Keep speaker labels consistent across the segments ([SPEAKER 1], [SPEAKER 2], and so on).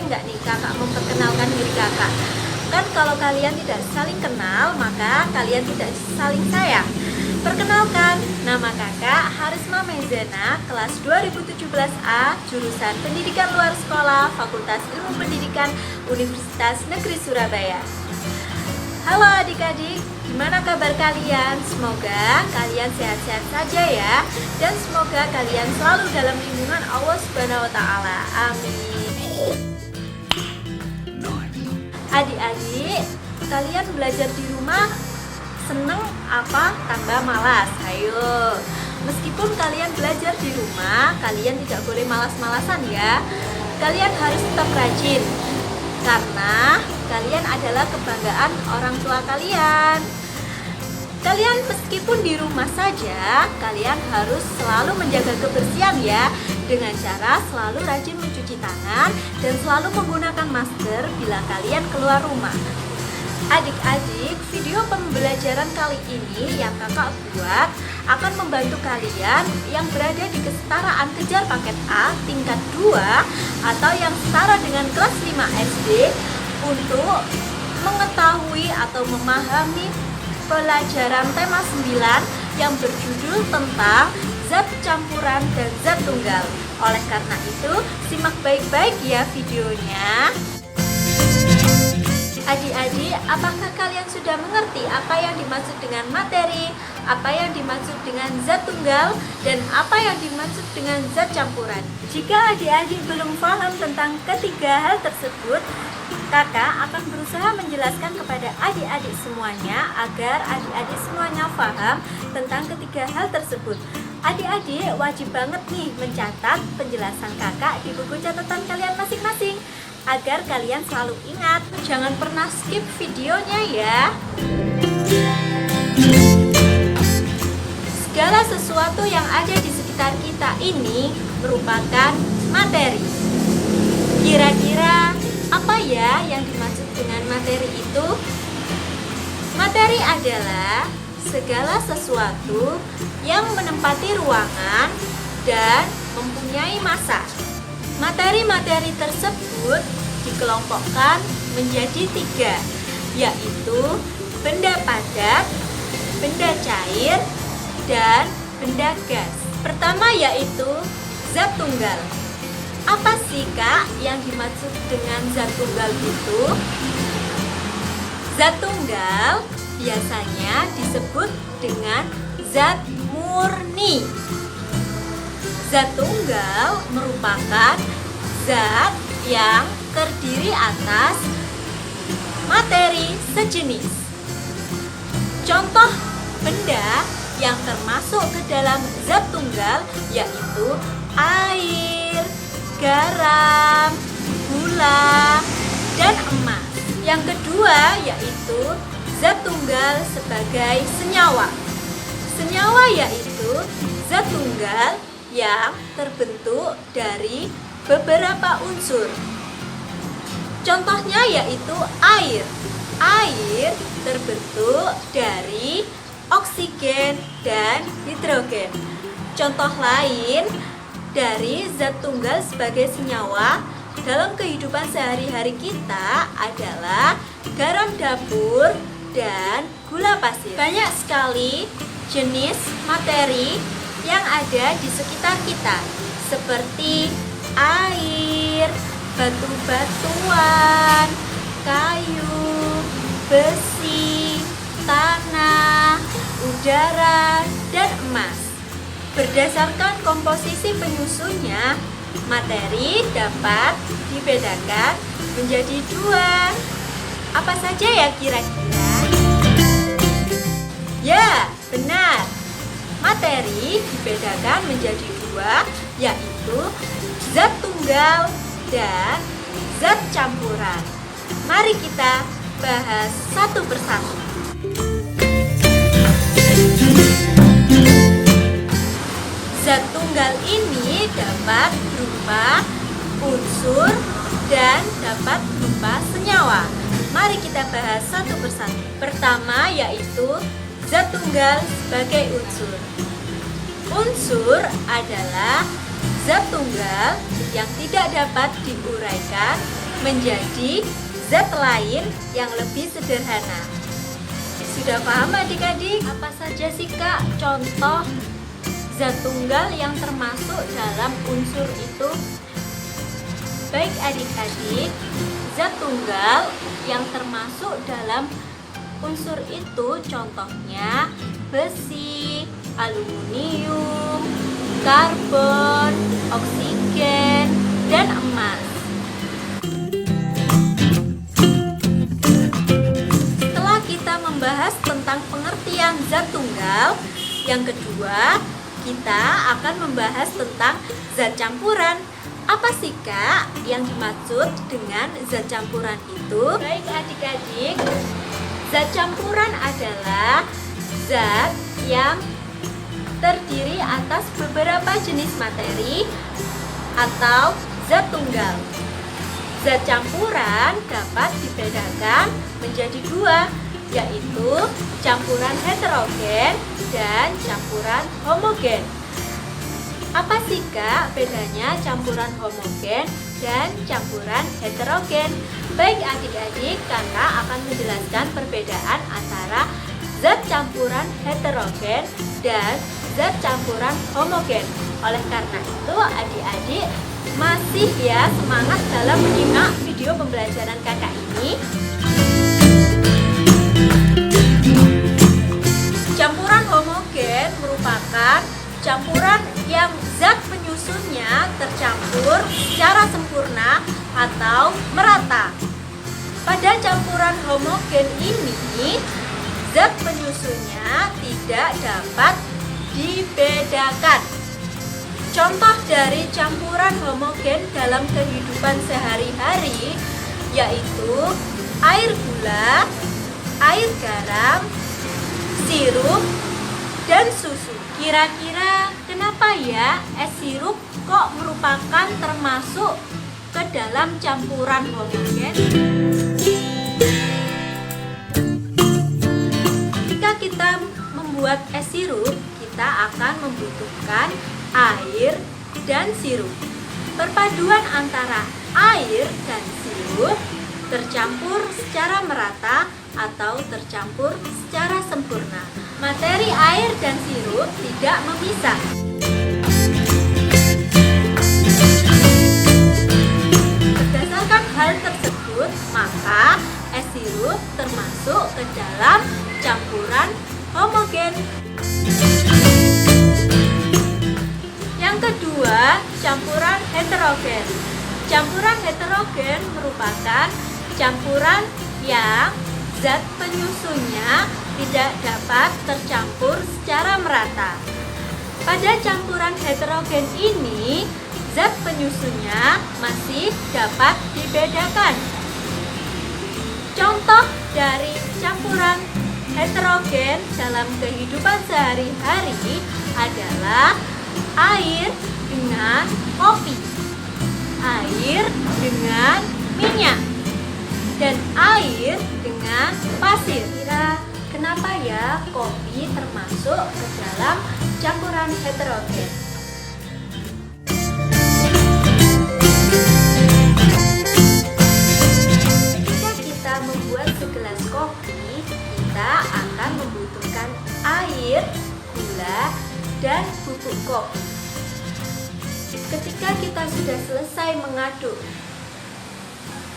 [SPEAKER 1] boleh nggak nih kakak memperkenalkan diri kakak? Kan kalau kalian tidak saling kenal, maka kalian tidak saling sayang. Perkenalkan, nama kakak Harisma Mezena, kelas 2017A, jurusan Pendidikan Luar Sekolah, Fakultas Ilmu Pendidikan, Universitas Negeri Surabaya. Halo adik-adik, gimana kabar kalian? Semoga kalian sehat-sehat saja ya. Dan semoga kalian selalu dalam lindungan Allah Subhanahu wa Ta'ala. Amin. Adik-adik, kalian belajar di rumah seneng apa tambah malas? Ayo, meskipun kalian belajar di rumah, kalian tidak boleh malas-malasan ya. Kalian harus tetap rajin, karena kalian adalah kebanggaan orang tua kalian. Kalian meskipun di rumah saja, kalian harus selalu menjaga kebersihan ya, dengan cara selalu rajin mencuci tangan dan selalu menggunakan masker bila kalian keluar rumah. Adik-adik, video pembelajaran kali ini yang kakak buat akan membantu kalian yang berada di kesetaraan kejar paket A tingkat 2 atau yang setara dengan kelas 5 SD untuk mengetahui atau memahami pelajaran tema 9 yang berjudul tentang zat campuran dan zat tunggal. Oleh karena itu, simak baik-baik ya videonya. Adik-adik, apakah kalian sudah mengerti apa yang dimaksud dengan materi, apa yang dimaksud dengan zat tunggal, dan apa yang dimaksud dengan zat campuran? Jika adik-adik belum paham tentang ketiga hal tersebut, kakak akan berusaha menjelaskan kepada adik-adik semuanya agar adik-adik semuanya paham tentang ketiga hal tersebut. Adik-adik wajib banget nih mencatat penjelasan kakak di buku catatan kalian masing-masing agar kalian selalu ingat. Jangan pernah skip videonya ya. Segala sesuatu yang ada di sekitar kita ini merupakan materi. Kira-kira apa ya yang dimaksud dengan materi itu? Materi adalah segala sesuatu yang menempati ruangan dan mempunyai massa. Materi-materi tersebut dikelompokkan menjadi 3, yaitu benda padat, benda cair, dan benda gas. Pertama yaitu zat tunggal. Apa sih kak yang dimaksud dengan zat tunggal itu? Zat tunggal biasanya disebut dengan zat murni. Zat tunggal merupakan zat yang terdiri atas materi sejenis. Contoh benda yang termasuk ke dalam zat tunggal yaitu air, garam, gula, dan emas. Yang kedua yaitu zat tunggal sebagai senyawa. Senyawa yaitu zat tunggal yang terbentuk dari beberapa unsur. Contohnya yaitu air. Air terbentuk dari oksigen dan hidrogen. Contoh lain dari zat tunggal sebagai senyawa dalam kehidupan sehari-hari kita adalah garam dapur dan gula pasir. Banyak sekali jenis materi yang ada di sekitar kita, seperti air, batu-batuan, kayu, besi, tanah, udara, dan emas. Berdasarkan komposisi penyusunnya, materi dapat dibedakan menjadi 2. Apa saja ya kira-kira? Ya, benar. Materi dibedakan menjadi 2, yaitu zat tunggal dan zat campuran. Mari kita bahas satu persatu. Zat tunggal ini dapat berupa unsur dan dapat berupa senyawa. Mari kita bahas satu persatu. Pertama yaitu zat tunggal sebagai unsur. Unsur adalah zat tunggal yang tidak dapat diuraikan menjadi zat lain yang lebih sederhana. Sudah paham adik-adik? Apa saja sih Kak contoh zat tunggal yang termasuk dalam unsur itu? Baik adik-adik, zat tunggal yang termasuk dalam unsur itu contohnya besi, aluminium, karbon, oksigen, dan emas. Setelah kita membahas tentang pengertian zat tunggal, yang kedua kita akan membahas tentang zat campuran. Apa sih Kak yang dimaksud dengan zat campuran itu? Baik adik-adik, zat campuran adalah zat yang terdiri atas beberapa jenis materi atau zat tunggal. Zat campuran dapat dibedakan menjadi dua, yaitu campuran heterogen dan campuran homogen. Apa sih Kak bedanya campuran homogen dan campuran heterogen? Baik adik-adik, Kakak akan menjelaskan perbedaan antara zat campuran heterogen dan zat campuran homogen. Oleh karena itu adik-adik masih ya semangat dalam menyimak video pembelajaran Kakak ini. Campuran homogen merupakan campuran yang zat penyusunnya tercampur secara sempurna atau merata. Pada campuran homogen ini, zat penyusunnya tidak dapat dibedakan. Contoh dari campuran homogen dalam kehidupan sehari-hari yaitu air gula, air garam, sirup, dan susu. Kira-kira kenapa ya es sirup kok merupakan termasuk ke dalam campuran homogen? Jika kita membuat es sirup, kita akan membutuhkan air dan sirup. Perpaduan antara air dan sirup tercampur secara merata atau tercampur secara sempurna. Materi air dan sirup tidak memisah. Berdasarkan hal tersebut, maka es sirup termasuk ke dalam campuran homogen. Yang kedua, campuran heterogen. Campuran heterogen merupakan campuran yang zat penyusunnya tidak dapat tercampur secara merata. Pada campuran heterogen ini, zat penyusunnya masih dapat dibedakan. Contoh dari campuran heterogen dalam kehidupan sehari-hari adalah air dengan kopi, air dengan minyak, dan air dengan pasir. Kira kenapa ya kopi termasuk ke dalam campuran heterogen? Jika kita membuat segelas kopi, kita akan membutuhkan air, gula, dan bubuk kopi. Ketika kita sudah selesai mengaduk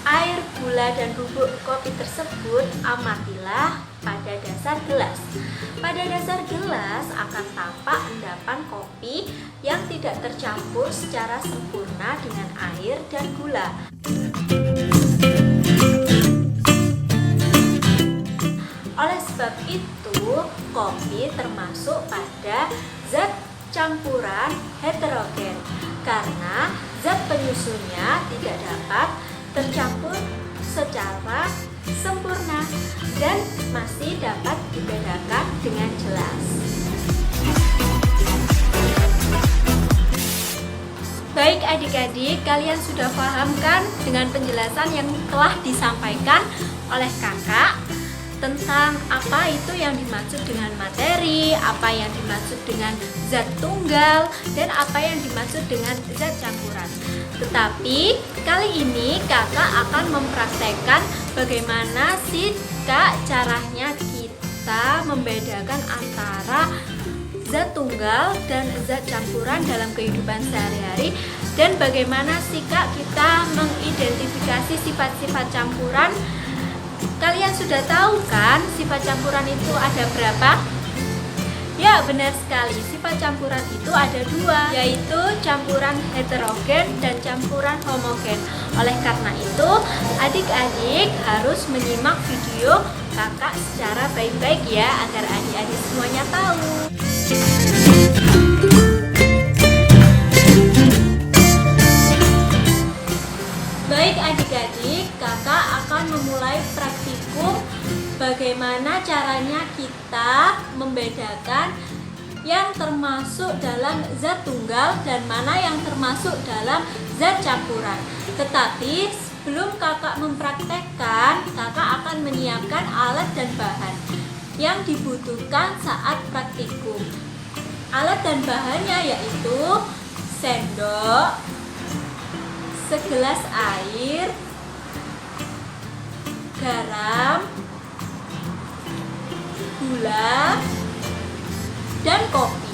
[SPEAKER 1] air, gula, dan bubuk kopi tersebut, amatilah pada dasar gelas. Pada dasar gelas akan tampak endapan kopi yang tidak tercampur secara sempurna dengan air dan gula. Oleh sebab itu, kopi termasuk pada zat campuran heterogen karena zat penyusunnya tidak dapat tercampur secara sempurna dan masih dapat dibedakan dengan jelas. Baik adik-adik, kalian sudah paham kan dengan penjelasan yang telah disampaikan oleh kakak tentang apa itu yang dimaksud dengan materi, apa yang dimaksud dengan zat tunggal, dan apa yang dimaksud dengan zat campuran. Tetapi kali ini kakak akan mempraktekkan bagaimana sih kak caranya kita membedakan antara zat tunggal dan zat campuran dalam kehidupan sehari-hari, dan bagaimana sih kak kita mengidentifikasi sifat-sifat campuran. Kalian sudah tahu kan sifat campuran itu ada berapa? Ya, benar sekali, sifat campuran itu ada dua, yaitu campuran heterogen dan campuran homogen. Oleh karena itu, adik-adik harus menyimak video kakak secara baik-baik ya, agar adik-adik semuanya tahu. Baik adik-adik, kakak akan memulai praktikum bagaimana caranya kita membedakan yang termasuk dalam zat tunggal dan mana yang termasuk dalam zat campuran. Tetapi sebelum kakak mempraktekkan, kakak akan menyiapkan alat dan bahan yang dibutuhkan saat praktikum. Alat dan bahannya yaitu sendok, segelas air, garam, gula, dan kopi.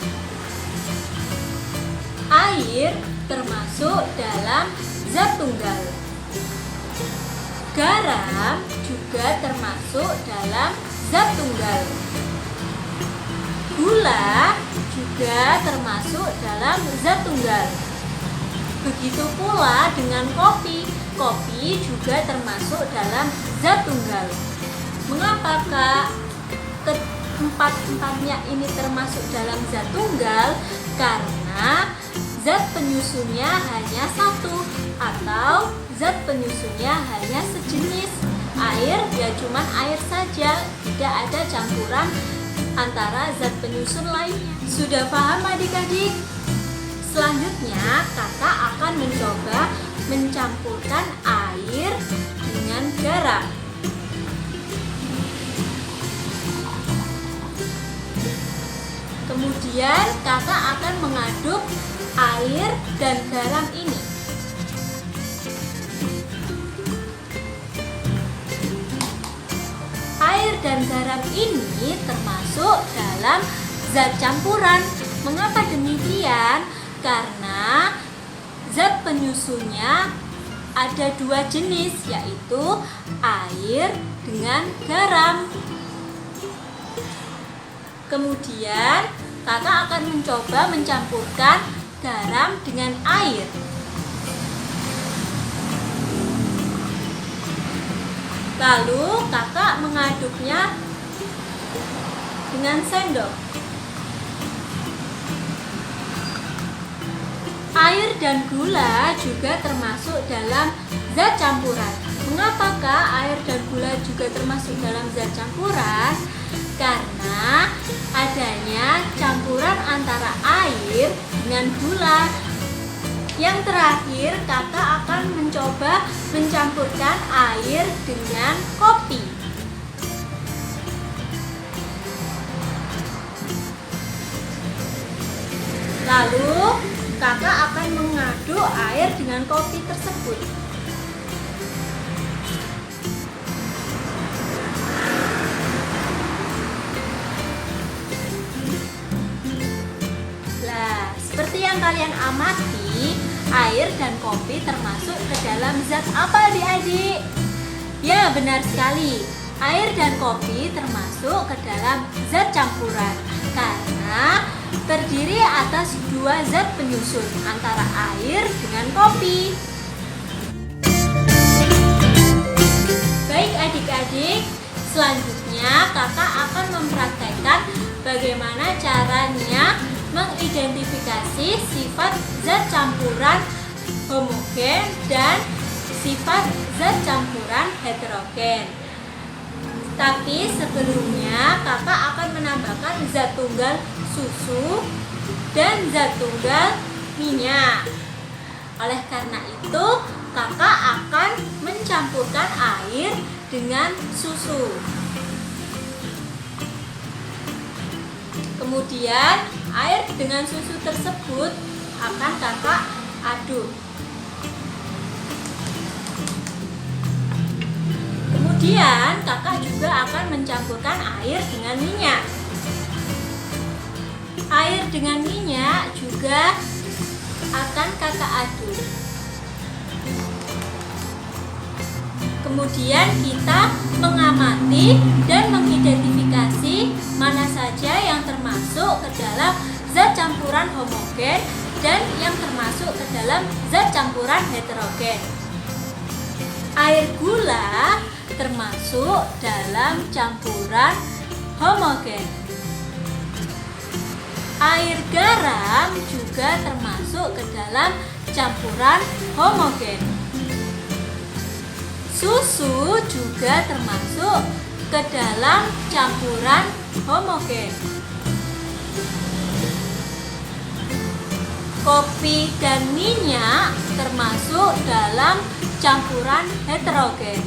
[SPEAKER 1] Air termasuk dalam zat tunggal. Garam juga termasuk dalam zat tunggal. Gula juga termasuk dalam zat tunggal. Begitu pula dengan kopi. Kopi juga termasuk dalam zat tunggal. Mengapa kak keempat-empatnya ini termasuk dalam zat tunggal? Karena zat penyusunnya hanya satu, atau zat penyusunnya hanya sejenis. Air ya cuman air saja, tidak ada campuran antara zat penyusun lainnya. Sudah paham adik-adik? Selanjutnya kakak akan mencoba mencampurkan air dengan garam. Kemudian kakak akan mengaduk air dan garam ini. Air dan garam ini termasuk dalam zat campuran. Mengapa demikian? Karena zat penyusunnya ada dua jenis, yaitu air dengan garam. Kemudian kakak akan mencoba mencampurkan garam dengan air. Lalu kakak mengaduknya dengan sendok. Air dan gula juga termasuk dalam zat campuran. Mengapakah air dan gula juga termasuk dalam zat campuran? Karena adanya campuran antara air dengan gula. Yang terakhir, kakak akan mencoba mencampurkan air dengan kopi. Lalu kakak akan mengaduk air dengan kopi tersebut. Nah, seperti yang kalian amati, air dan kopi termasuk ke dalam zat apa adik-adik? Ya, benar sekali. Air dan kopi termasuk ke dalam zat campuran karena terdiri atas dua zat penyusun antara air dengan kopi. Baik adik-adik, selanjutnya kakak akan mempraktekkan bagaimana caranya mengidentifikasi sifat zat campuran homogen dan sifat zat campuran heterogen. Tapi sebelumnya kakak akan menambahkan zat tunggal susu dan zat tunggal minyak. Oleh karena itu, kakak akan mencampurkan air dengan susu. Kemudian air dengan susu tersebut akan kakak aduk. Kemudian kakak juga akan mencampurkan air dengan minyak. Air dengan minyak juga akan kakak aduk. Kemudian kita mengamati dan mengidentifikasi mana saja yang termasuk ke dalam zat campuran homogen dan yang termasuk ke dalam zat campuran heterogen. Air gula termasuk dalam campuran homogen. Air garam juga termasuk ke dalam campuran homogen. Susu juga termasuk ke dalam campuran homogen. Kopi dan minyak termasuk dalam campuran heterogen.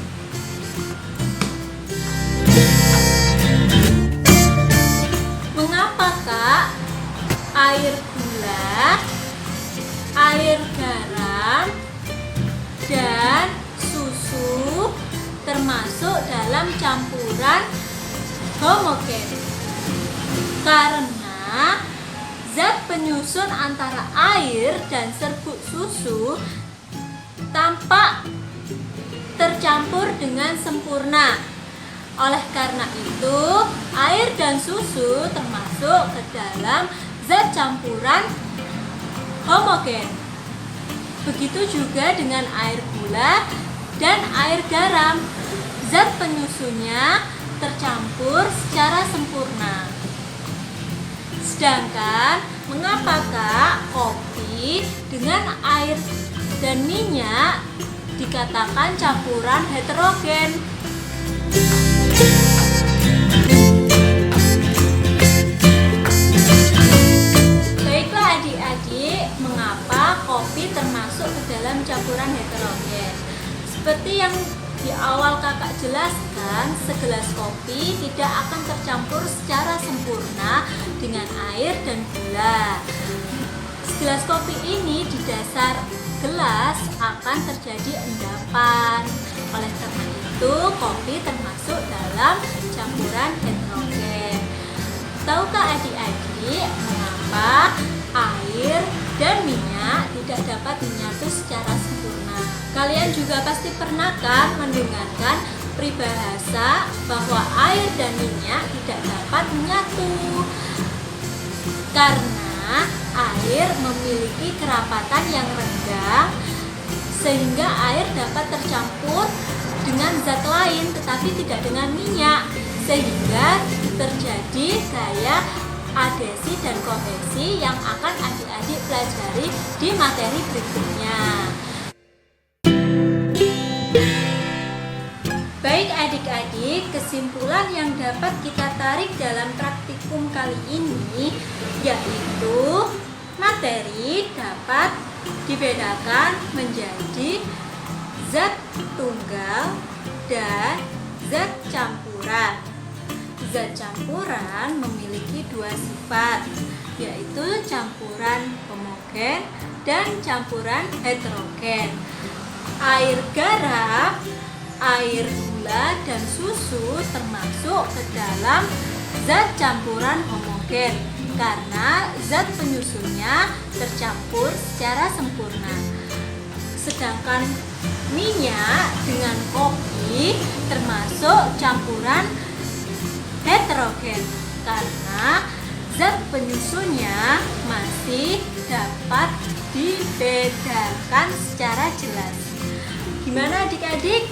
[SPEAKER 1] Mengapa Kak air gula, air garam, dan susu termasuk dalam campuran homogen? Karena zat penyusun antara air dan serbuk susu tampak tercampur dengan sempurna. Oleh karena itu, air dan susu termasuk ke dalam zat campuran homogen. Begitu juga dengan air gula dan air garam. Zat penyusunnya tercampur secara sempurna. Sedangkan mengapakah kopi dengan air dan minyak dikatakan campuran heterogen? Baiklah adik-adik, mengapa kopi termasuk ke dalam campuran heterogen? Seperti yang di awal kakak jelaskan, segelas kopi tidak akan tercampur secara sempurna dengan air dan gula. Segelas kopi ini di dasar gelas akan terjadi endapan. Oleh karena itu, kopi termasuk dalam campuran heterogen. Tahukah adik-adik mengapa air dan minyak tidak dapat menyatu secara sempurna? Kalian juga pasti pernah kan mendengarkan peribahasa bahwa air dan minyak tidak dapat menyatu karena air memiliki kerapatan yang rendah sehingga air dapat tercampur dengan zat lain tetapi tidak dengan minyak, sehingga terjadi gaya adhesi dan kohesi yang akan adik-adik pelajari di materi berikutnya. Baik adik-adik, kesimpulan yang dapat kita tarik dalam praktikum kali ini yaitu materi dapat dibedakan menjadi zat tunggal dan zat campuran. Zat campuran memiliki dua sifat, yaitu campuran homogen dan campuran heterogen. Air garam, air gula, dan susu termasuk ke dalam zat campuran homogen karena zat penyusunnya tercampur secara sempurna. Sedangkan minyak dengan kopi termasuk campuran heterogen karena zat penyusunnya masih dapat dibedakan secara jelas. Gimana adik-adik?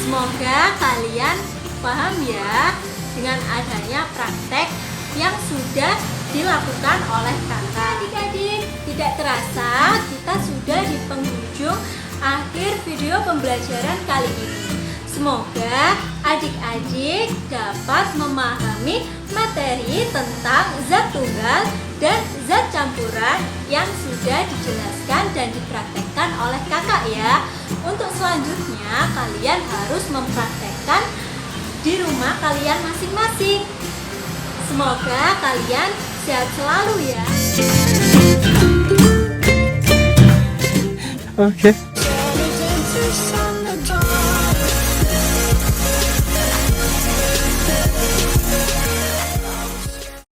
[SPEAKER 1] Semoga kalian paham ya dengan adanya praktek yang sudah dilakukan oleh kakak. Adik-adik, tidak terasa kita sudah di penghujung akhir video pembelajaran kali ini. Semoga adik-adik dapat memahami materi tentang zat tunggal dan zat campuran yang sudah dijelaskan dan dipraktekkan oleh kakak ya. Untuk selanjutnya kalian harus mempraktekkan di rumah kalian masing-masing. Semoga kalian sehat selalu ya.
[SPEAKER 2] Oke.